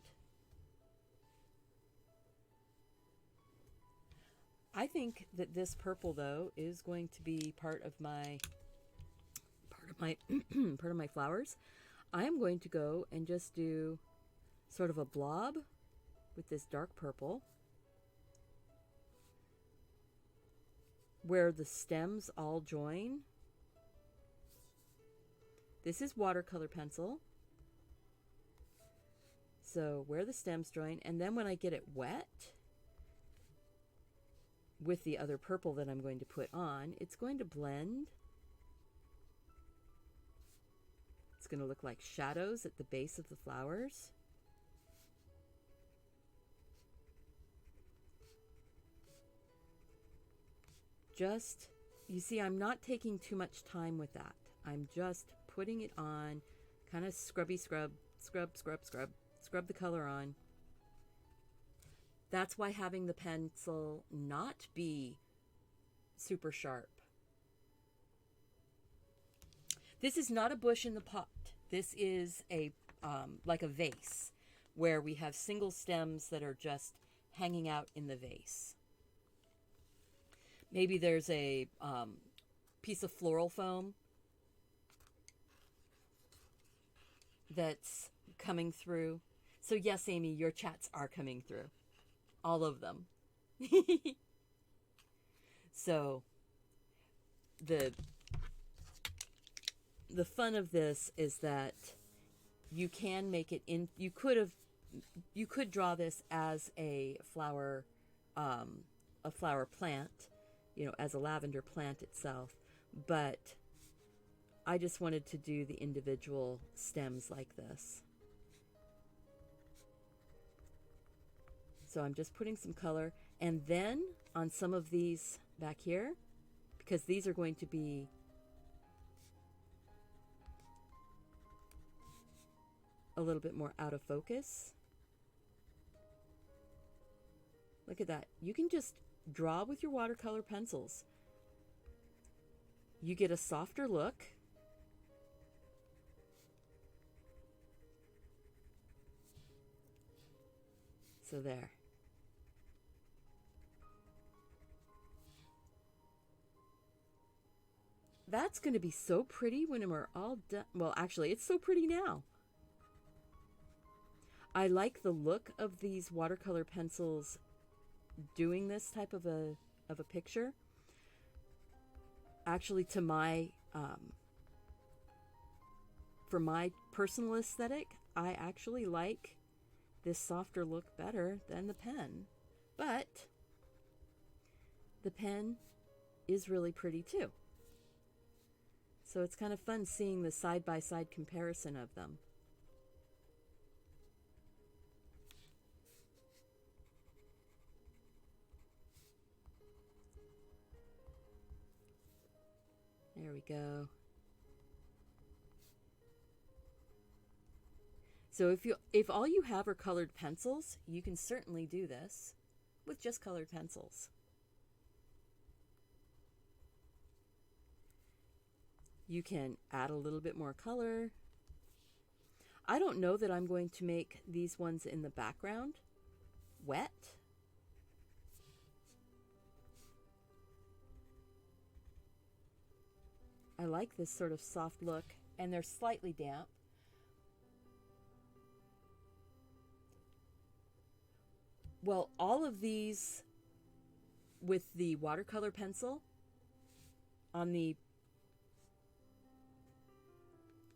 I think that this purple, though, is going to be part of my part of my flowers. I am going to go and just do sort of a blob with this dark purple where the stems all join. This is watercolor pencil. So where the stems join, and then when I get it wet with the other purple that I'm going to put on, it's going to blend. It's going to look like shadows at the base of the flowers. Just, you see, I'm not taking too much time with that. I'm just putting it on, kind of scrub, scrub the color on. That's why having the pencil not be super sharp. This is not a bush in the pot. This is a like a vase where we have single stems that are just hanging out in the vase. Maybe there's a piece of floral foam that's coming through. So yes, Amy, your chats are coming through. All of them. So the fun of this is that you can make it in, you could draw this as a flower plant, you know, as a lavender plant itself, but I just wanted to do the individual stems like this. So I'm just putting some color, and then on some of these back here, because these are going to be a little bit more out of focus. Look at that. You can just draw with your watercolor pencils. You get a softer look. So there. That's going to be so pretty when we're all done. Well, actually, it's so pretty now. I like the look of these watercolor pencils doing this type of a picture. Actually, to my for my personal aesthetic, I actually like this softer look better than the pen. But the pen is really pretty too. So it's kind of fun seeing the side-by-side comparison of them. There we go. So if all you have are colored pencils, you can certainly do this with just colored pencils. You can add a little bit more color. I don't know that I'm going to make these ones in the background wet. I like this sort of soft look, and they're slightly damp. Well, all of these with the watercolor pencil on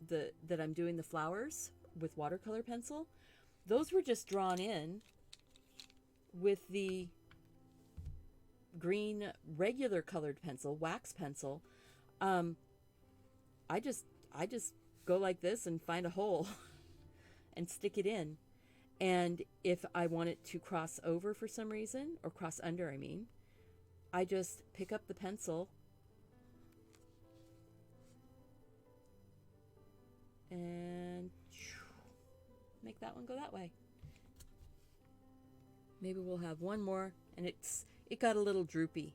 that I'm doing the flowers with watercolor pencil, those were just drawn in with the green regular colored pencil, wax pencil. I just go like this and find a hole and stick it in. And if I want it to cross over for some reason, or cross under, I mean, I just pick up the pencil and make that one go that way. Maybe we'll have one more, and it got a little droopy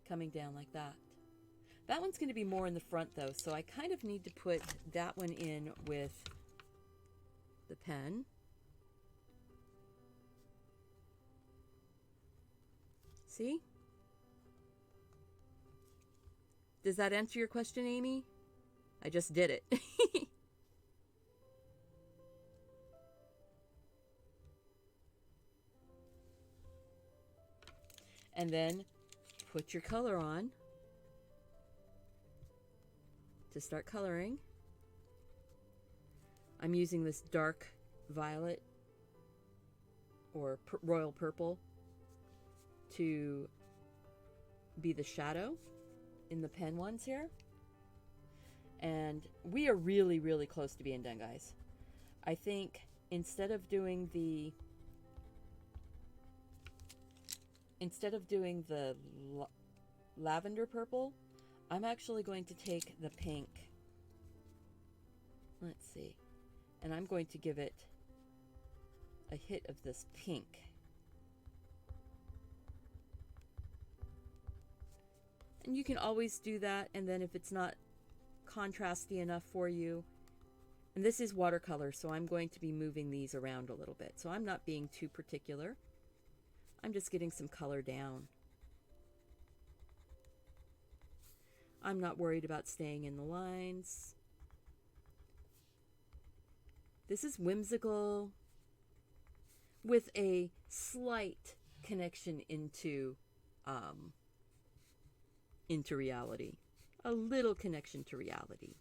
coming down like that. That one's going to be more in the front though, so I kind of need to put that one in with the pen. See? Does that answer your question, Amy? I just did it. And then put your color on to start coloring. I'm using this dark violet or royal purple to be the shadow in the pen ones here. And we are really, really close to being done, guys. I think instead of doing the lavender purple, I'm actually going to take the pink. Let's see. And I'm going to give it a hit of this pink. And you can always do that, and then if it's not contrasty enough for you, and this is watercolor, so I'm going to be moving these around a little bit. So I'm not being too particular. I'm just getting some color down. I'm not worried about staying in the lines. This is whimsical with a slight connection into reality. A little connection to reality.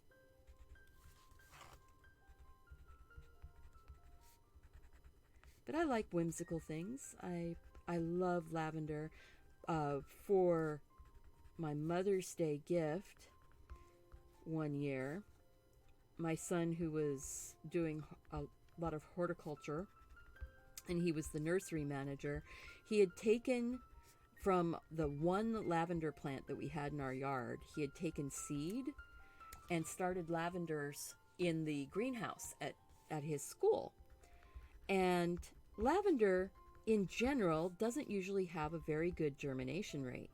But I like whimsical things. I love lavender. For my Mother's Day gift one year, my son, who was doing a lot of horticulture, and he was the nursery manager, he had taken from the one lavender plant that we had in our yard, he had taken seed and started lavenders in the greenhouse at his school. And lavender in general doesn't usually have a very good germination rate.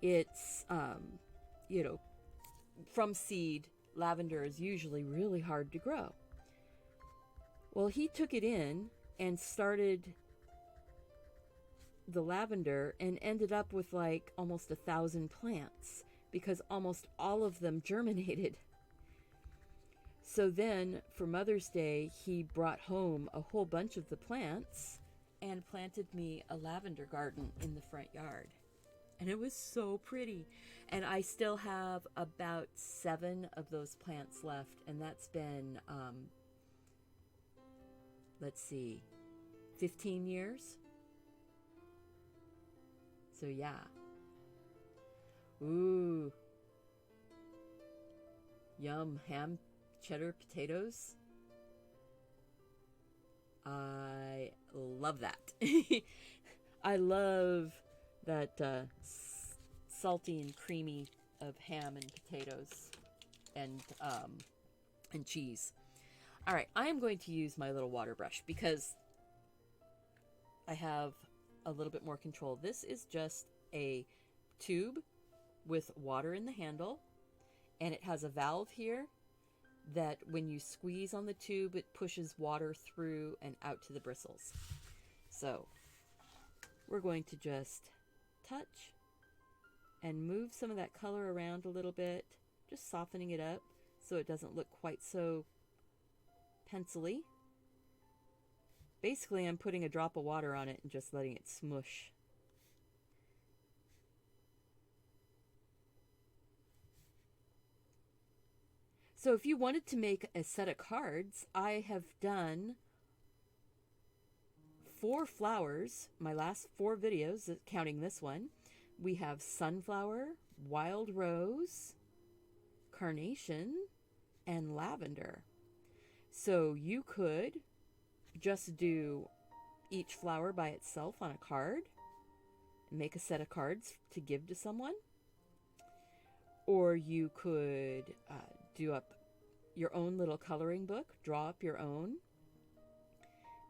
It's, from seed, lavender is usually really hard to grow. Well, he took it in and started the lavender and ended up with like almost 1,000 plants because almost all of them germinated. So then for Mother's Day, he brought home a whole bunch of the plants and planted me a lavender garden in the front yard. And it was so pretty. And I still have about 7 of those plants left. And that's been, 15 years. So yeah. Ooh. Yum. Ham, cheddar, potatoes. I love that. I love that salty and creamy of ham and potatoes and cheese. All right, I am going to use my little water brush because I have a little bit more control. This is just a tube with water in the handle, and it has a valve here that when you squeeze on the tube, it pushes water through and out to the bristles. So we're going to just touch and move some of that color around a little bit, just softening it up so it doesn't look quite so pencily. Basically, I'm putting a drop of water on it and just letting it smush. So if you wanted to make a set of cards, I have done 4 flowers, my last 4 videos, counting this one. We have sunflower, wild rose, carnation, and lavender. So you could just do each flower by itself on a card, make a set of cards to give to someone. Or you could do up your own little coloring book, draw up your own,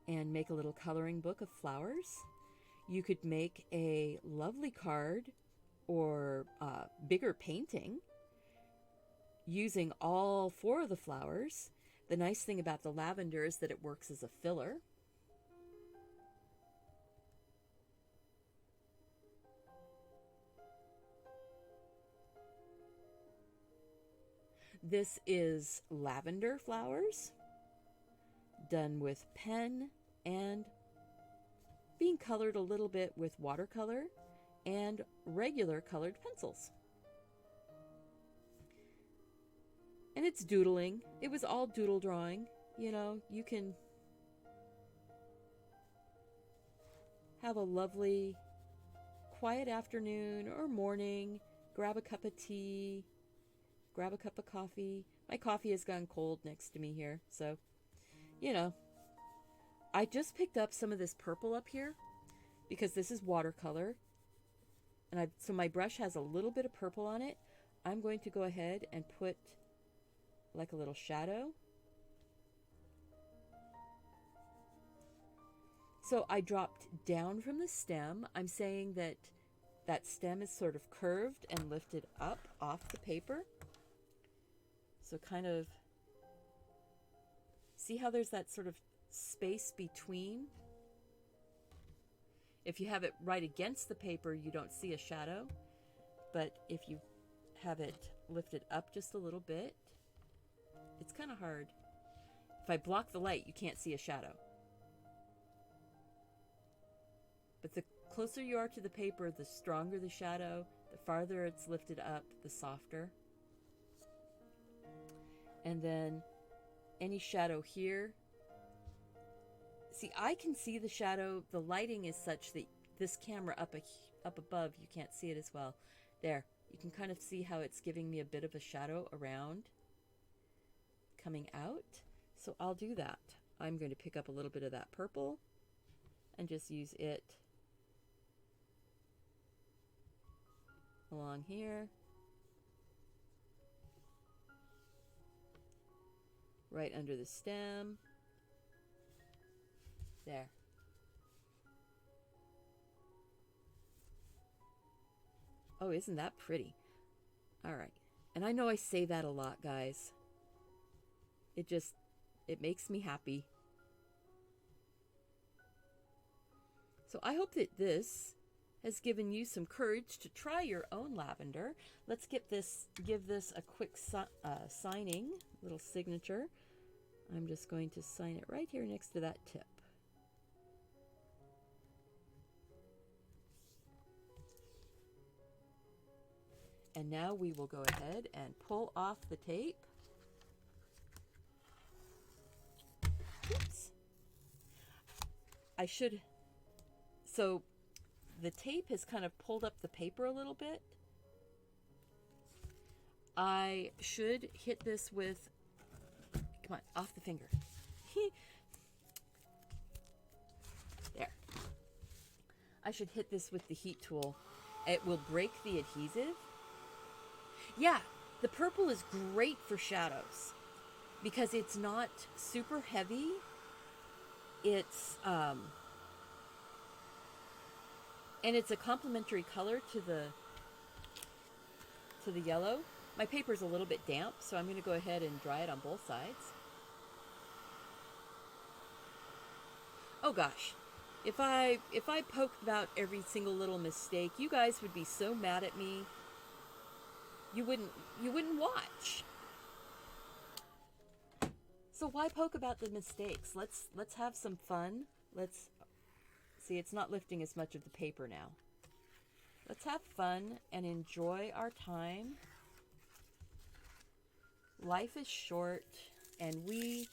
and make a little coloring book of flowers. You could make a lovely card or bigger painting using all 4 of the flowers. The nice thing about the lavender is that it works as a filler. This is lavender flowers done with pen and being colored a little bit with watercolor and regular colored pencils. And it's doodling. It was all doodle drawing. You know, you can have a lovely quiet afternoon or morning, grab a cup of tea, grab a cup of coffee. My coffee has gone cold next to me here, so, you know. I just picked up some of this purple up here because this is watercolor. And so my brush has a little bit of purple on it. I'm going to go ahead and put like a little shadow. So I dropped down from the stem. I'm saying that that stem is sort of curved and lifted up off the paper. So kind of see how there's that sort of space between. If you have it right against the paper, you don't see a shadow. But if you have it lifted up just a little bit, it's kind of hard. If I block the light, you can't see a shadow. But the closer you are to the paper, the stronger the shadow. The farther it's lifted up, the softer. And then any shadow here. See, I can see the shadow. The lighting is such that this camera up above, you can't see it as well. There, you can kind of see how it's giving me a bit of a shadow around coming out. So I'll do that. I'm going to pick up a little bit of that purple and just use it along here, right under the stem. There. Oh, isn't that pretty? All right. And I know I say that a lot, guys. It makes me happy. So I hope that this has given you some courage to try your own lavender. Let's give this a quick signing, little signature. I'm just going to sign it right here next to that tip. And now we will go ahead and pull off the tape. Oops. So the tape has kind of pulled up the paper a little bit. I should hit this with, come on, off the finger. There. I should hit this with the heat tool. It will break the adhesive. Yeah, the purple is great for shadows because it's not super heavy. It's and it's a complementary color to the yellow. My paper's a little bit damp, so I'm going to go ahead and dry it on both sides. Oh gosh, if I poked about every single little mistake, you guys would be so mad at me. You wouldn't watch. So why poke about the mistakes? Let's have some fun. Let's see, it's not lifting as much of the paper now. Let's have fun and enjoy our time. Life is short and we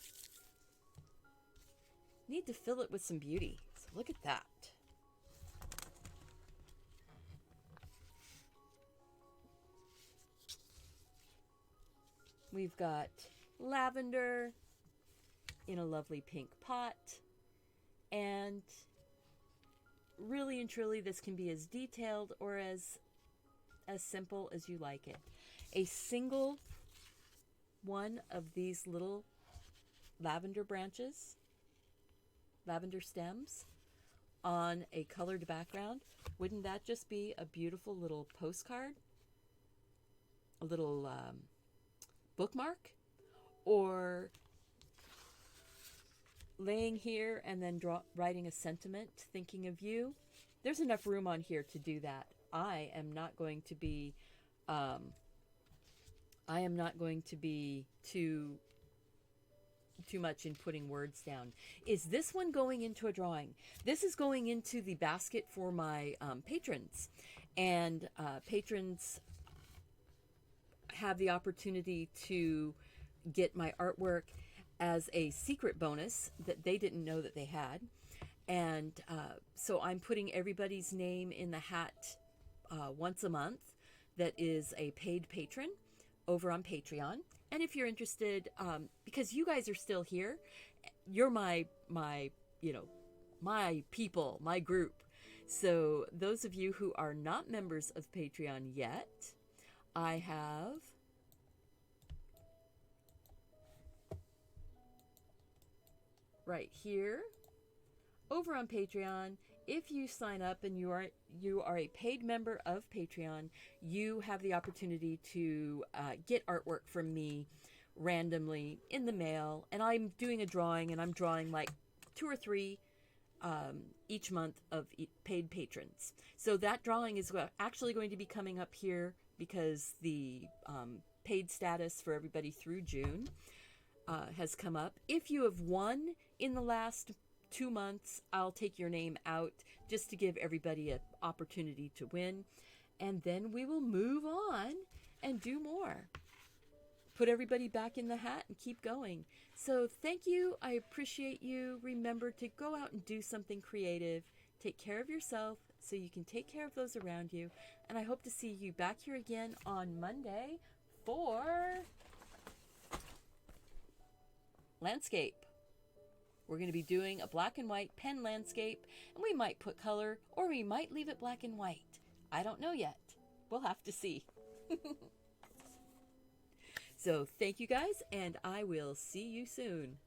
need to fill it with some beauty. So look at that. We've got lavender in a lovely pink pot, and really and truly this can be as detailed or as simple as you like it. A single one of these little lavender branches, lavender stems on a colored background, wouldn't that just be a beautiful little postcard? A little bookmark? Or laying here and then writing a sentiment, thinking of you. There's enough room on here to do that. I am not going to be I am not going to be too much in putting words down. Is this one going into a drawing? This is going into the basket for my patrons. And patrons have the opportunity to get my artwork as a secret bonus that they didn't know that they had. And so I'm putting everybody's name in the hat once a month that is a paid patron over on Patreon. And if you're interested, because you guys are still here, you're my my people, my group. So those of you who are not members of Patreon yet, I have right here over on Patreon. If you sign up and you are a paid member of Patreon, you have the opportunity to get artwork from me randomly in the mail. And I'm doing a drawing, and I'm drawing like 2 or 3 each month of paid patrons. So that drawing is actually going to be coming up here because the paid status for everybody through June has come up. If you have won in the last 2 months, I'll take your name out just to give everybody an opportunity to win. And then we will move on and do more. Put everybody back in the hat and keep going. So thank you. I appreciate you. Remember to go out and do something creative. Take care of yourself so you can take care of those around you. And I hope to see you back here again on Monday for landscape. We're going to be doing a black and white pen landscape, and we might put color, or we might leave it black and white. I don't know yet. We'll have to see. So thank you guys, and I will see you soon.